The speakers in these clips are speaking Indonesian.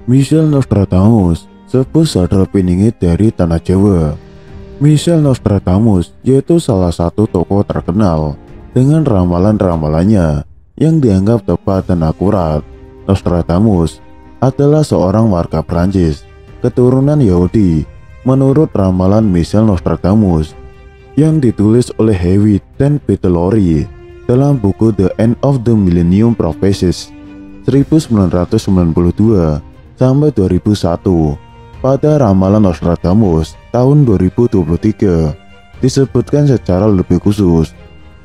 Michel Nostradamus, sepuh sadar piningit dari tanah Jawa. Michel Nostradamus yaitu salah satu tokoh terkenal dengan ramalan-ramalannya yang dianggap tepat dan akurat. Nostradamus adalah seorang warga Prancis, keturunan Yahudi, menurut ramalan Michel Nostradamus yang ditulis oleh Hewitt dan Peter Lorre dalam buku The End of the Millennium Prophecies 1992 sampai 2001. Pada ramalan Nostradamus tahun 2023 disebutkan secara lebih khusus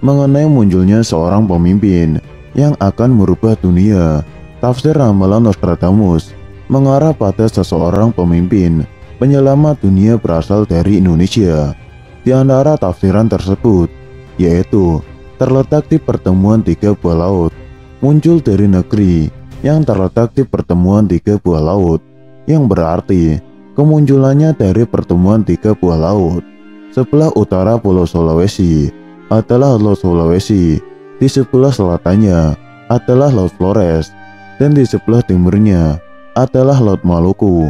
mengenai munculnya seorang pemimpin yang akan merubah dunia. Tafsir ramalan Nostradamus mengarah pada seseorang pemimpin penyelamat dunia berasal dari Indonesia. Di antara tafsiran tersebut yaitu terletak di pertemuan tiga buah laut, muncul dari negeri yang terletak di pertemuan tiga buah laut, yang berarti kemunculannya dari pertemuan tiga buah laut. Sebelah utara Pulau Sulawesi adalah Laut Sulawesi, di sebelah selatannya adalah Laut Flores, dan di sebelah timurnya adalah Laut Maluku.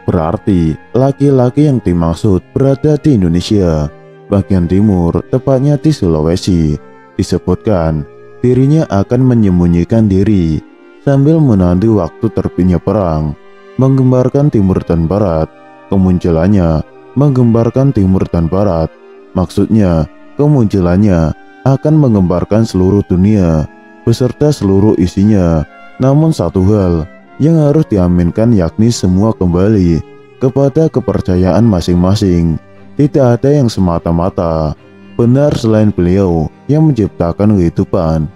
Berarti laki-laki yang dimaksud berada di Indonesia bagian timur, tepatnya di Sulawesi. Disebutkan dirinya akan menyembunyikan diri sambil menanti waktu terbitnya perang, menggembarkan timur dan barat. Kemunculannya menggembarkan timur dan barat, maksudnya kemunculannya akan menggembarkan seluruh dunia beserta seluruh isinya. Namun satu hal yang harus diaminkan yakni semua kembali kepada kepercayaan masing-masing. Tidak ada yang semata-mata benar selain beliau yang menciptakan kehidupan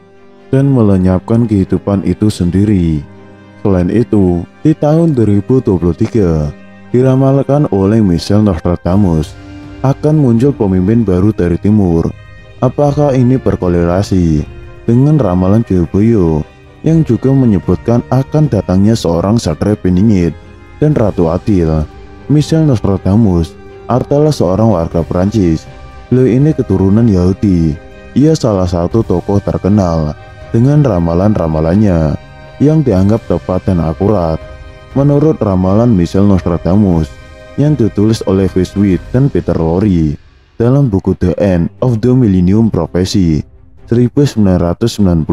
dan melenyapkan kehidupan itu sendiri. Selain itu, di tahun 2023 diramalkan oleh Michel Nostradamus akan muncul pemimpin baru dari timur. Apakah ini berkorelasi dengan ramalan Joyoboyo yang juga menyebutkan akan datangnya seorang satria peningit dan ratu adil? Michel Nostradamus adalah seorang warga Prancis. Beliau ini keturunan Yahudi. Ia salah satu tokoh terkenal dengan ramalan-ramalannya yang dianggap tepat dan akurat. Menurut ramalan Michel Nostradamus yang ditulis oleh Hewitt dan Peter Lorre dalam buku The End of the Millennium Prophecy 1992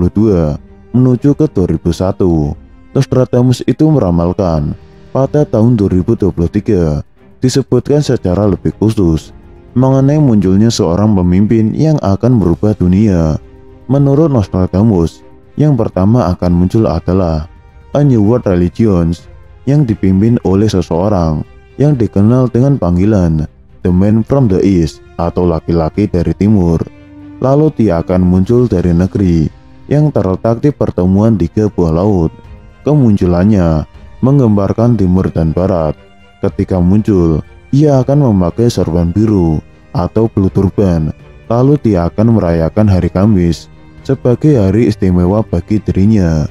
menuju ke 2001, Nostradamus itu meramalkan pada tahun 2023 disebutkan secara lebih khusus mengenai munculnya seorang pemimpin yang akan merubah dunia. Menurut Nostradamus, yang pertama akan muncul adalah A New World Religions yang dipimpin oleh seseorang yang dikenal dengan panggilan The Man from the East atau laki-laki dari timur. Lalu dia akan muncul dari negeri yang terletak di pertemuan tiga buah laut. Kemunculannya menggambarkan timur dan barat. Ketika muncul, ia akan memakai sorban biru atau blue turban. Lalu dia akan merayakan hari Kamis sebagai hari istimewa bagi dirinya.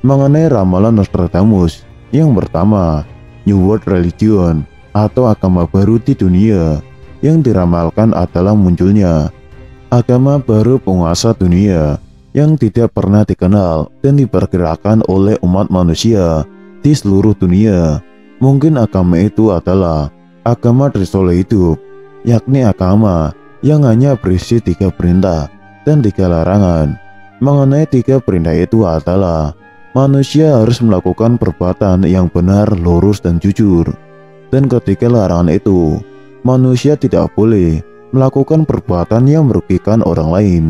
Mengenai ramalan Nostradamus yang pertama, New World Religion atau agama baru di dunia, yang diramalkan adalah munculnya agama baru penguasa dunia yang tidak pernah dikenal dan diperkirakan oleh umat manusia di seluruh dunia. Mungkin agama itu adalah agama Trisolo hidup, yakni agama yang hanya berisi 3 perintah dan 3 larangan. Mengenai 3 perintah itu adalah manusia harus melakukan perbuatan yang benar, lurus, dan jujur. Dan ketika larangan itu, manusia tidak boleh melakukan perbuatan yang merugikan orang lain,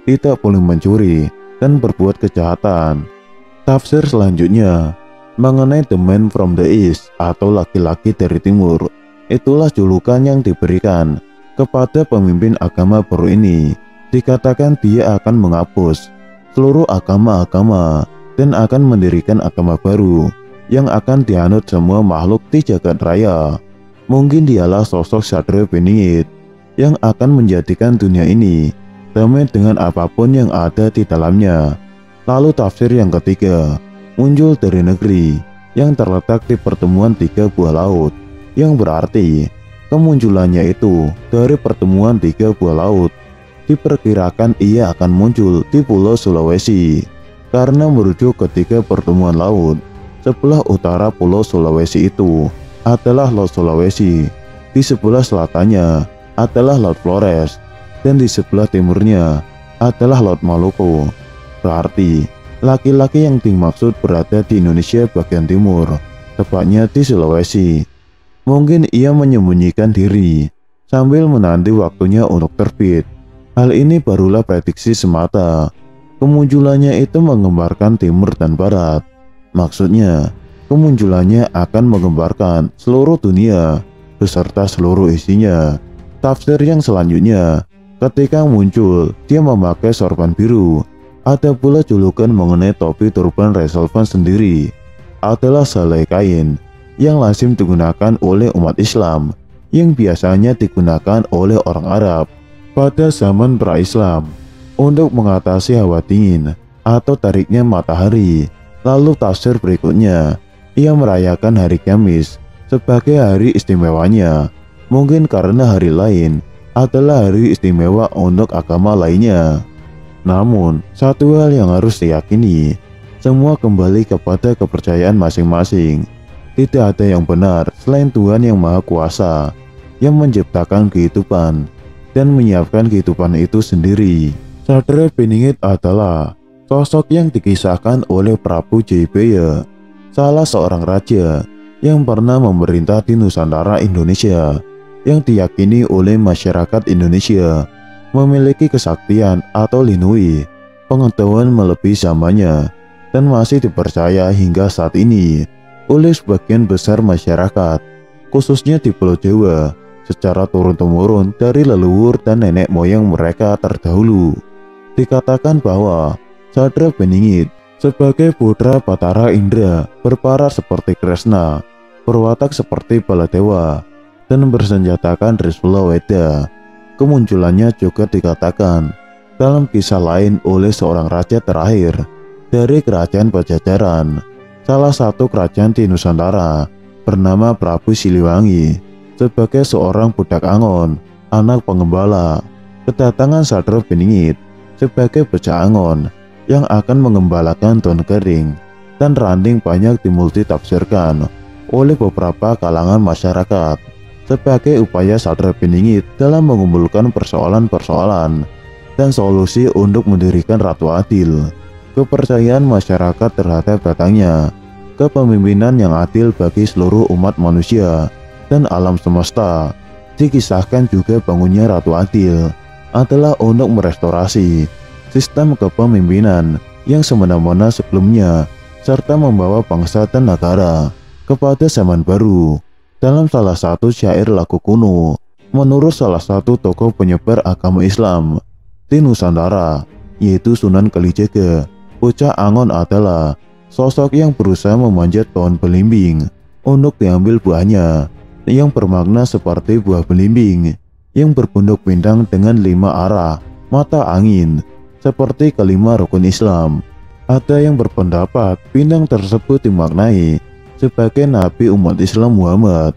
tidak boleh mencuri, dan berbuat kejahatan. Tafsir selanjutnya mengenai The Man from the East atau laki-laki dari timur, itulah julukan yang diberikan kepada pemimpin agama baru ini. Dikatakan dia akan menghapus seluruh agama-agama dan akan mendirikan agama baru yang akan dianut semua makhluk di jagat raya. Mungkin dialah sosok satria peningit yang akan menjadikan dunia ini damai dengan apapun yang ada di dalamnya. Lalu tafsir yang ketiga, muncul dari negeri yang terletak di pertemuan tiga buah laut, yang berarti kemunculannya itu dari pertemuan tiga buah laut. Diperkirakan ia akan muncul di Pulau Sulawesi karena merujuk ketiga pertemuan laut. Sebelah utara Pulau Sulawesi itu adalah Laut Sulawesi, di sebelah selatannya adalah Laut Flores, dan di sebelah timurnya adalah Laut Maluku. Berarti laki-laki yang dimaksud berada di Indonesia bagian timur, tepatnya di Sulawesi. Mungkin ia menyembunyikan diri sambil menanti waktunya untuk terbit. Hal ini barulah prediksi semata. Kemunculannya itu menggambarkan timur dan barat. Maksudnya, kemunculannya akan menggambarkan seluruh dunia beserta seluruh isinya. Tafsir yang selanjutnya, ketika muncul, dia memakai sorban biru. Ada pula julukan mengenai topi turban Resolvan sendiri, adalah selai kain yang lazim digunakan oleh umat Islam, yang biasanya digunakan oleh orang Arab pada zaman pra-Islam untuk mengatasi hawa dingin atau tariknya matahari. Lalu tafsir berikutnya, ia merayakan hari Kamis sebagai hari istimewanya, mungkin karena hari lain adalah hari istimewa untuk agama lainnya. Namun, satu hal yang harus diyakini, semua kembali kepada kepercayaan masing-masing. Tidak ada yang benar selain Tuhan yang Maha Kuasa, yang menciptakan kehidupan dan menyiapkan kehidupan itu sendiri. Satria Piningit adalah sosok yang dikisahkan oleh Prabu Jayabaya, salah seorang raja yang pernah memerintah di Nusantara Indonesia, yang diyakini oleh masyarakat Indonesia memiliki kesaktian atau linui, pengetahuan melebihi zamannya, dan masih dipercaya hingga saat ini oleh sebagian besar masyarakat, khususnya di Pulau Jawa, secara turun-temurun dari leluhur dan nenek moyang mereka terdahulu. Dikatakan bahwa Satria Piningit sebagai putra Batara Indra berparas seperti Kresna, berwatak seperti Baladewa, dan bersenjatakan Trisula Weda. Kemunculannya juga dikatakan dalam kisah lain oleh seorang raja terakhir dari kerajaan Pajajaran, salah satu kerajaan di Nusantara, bernama Prabu Siliwangi, sebagai seorang budak Angon, anak pengembala. Kedatangan Satria Piningit sebagai bocah Angon yang akan mengembalakan daun kering dan ranting banyak dimultitafsirkan oleh beberapa kalangan masyarakat sebagai upaya Satria Piningit dalam mengumpulkan persoalan-persoalan dan solusi untuk mendirikan Ratu Adil. Kepercayaan masyarakat terhadap datangnya kepemimpinan yang adil bagi seluruh umat manusia dan alam semesta. Dikisahkan juga bangunnya Ratu Adil adalah untuk merestorasi sistem kepemimpinan yang semena-mena sebelumnya, serta membawa bangsa dan negara kepada zaman baru. Dalam salah satu syair lagu kuno, menurut salah satu tokoh penyebar agama Islam di Nusantara, yaitu Sunan Kalijaga, bocah Angon adalah sosok yang berusaha memanjat pohon belimbing untuk diambil buahnya, yang bermakna seperti buah belimbing yang berbunduk bintang dengan 5 arah mata angin, seperti kelima rukun Islam. Ada yang berpendapat bintang tersebut dimaknai sebagai Nabi umat Islam Muhammad.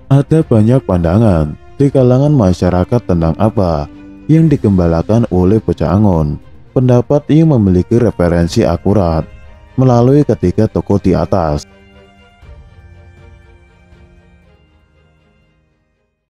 Ada banyak pandangan di kalangan masyarakat tentang apa yang digembalakan oleh bocah Angon. Pendapat yang memiliki referensi akurat melalui ketiga tokoh di atas.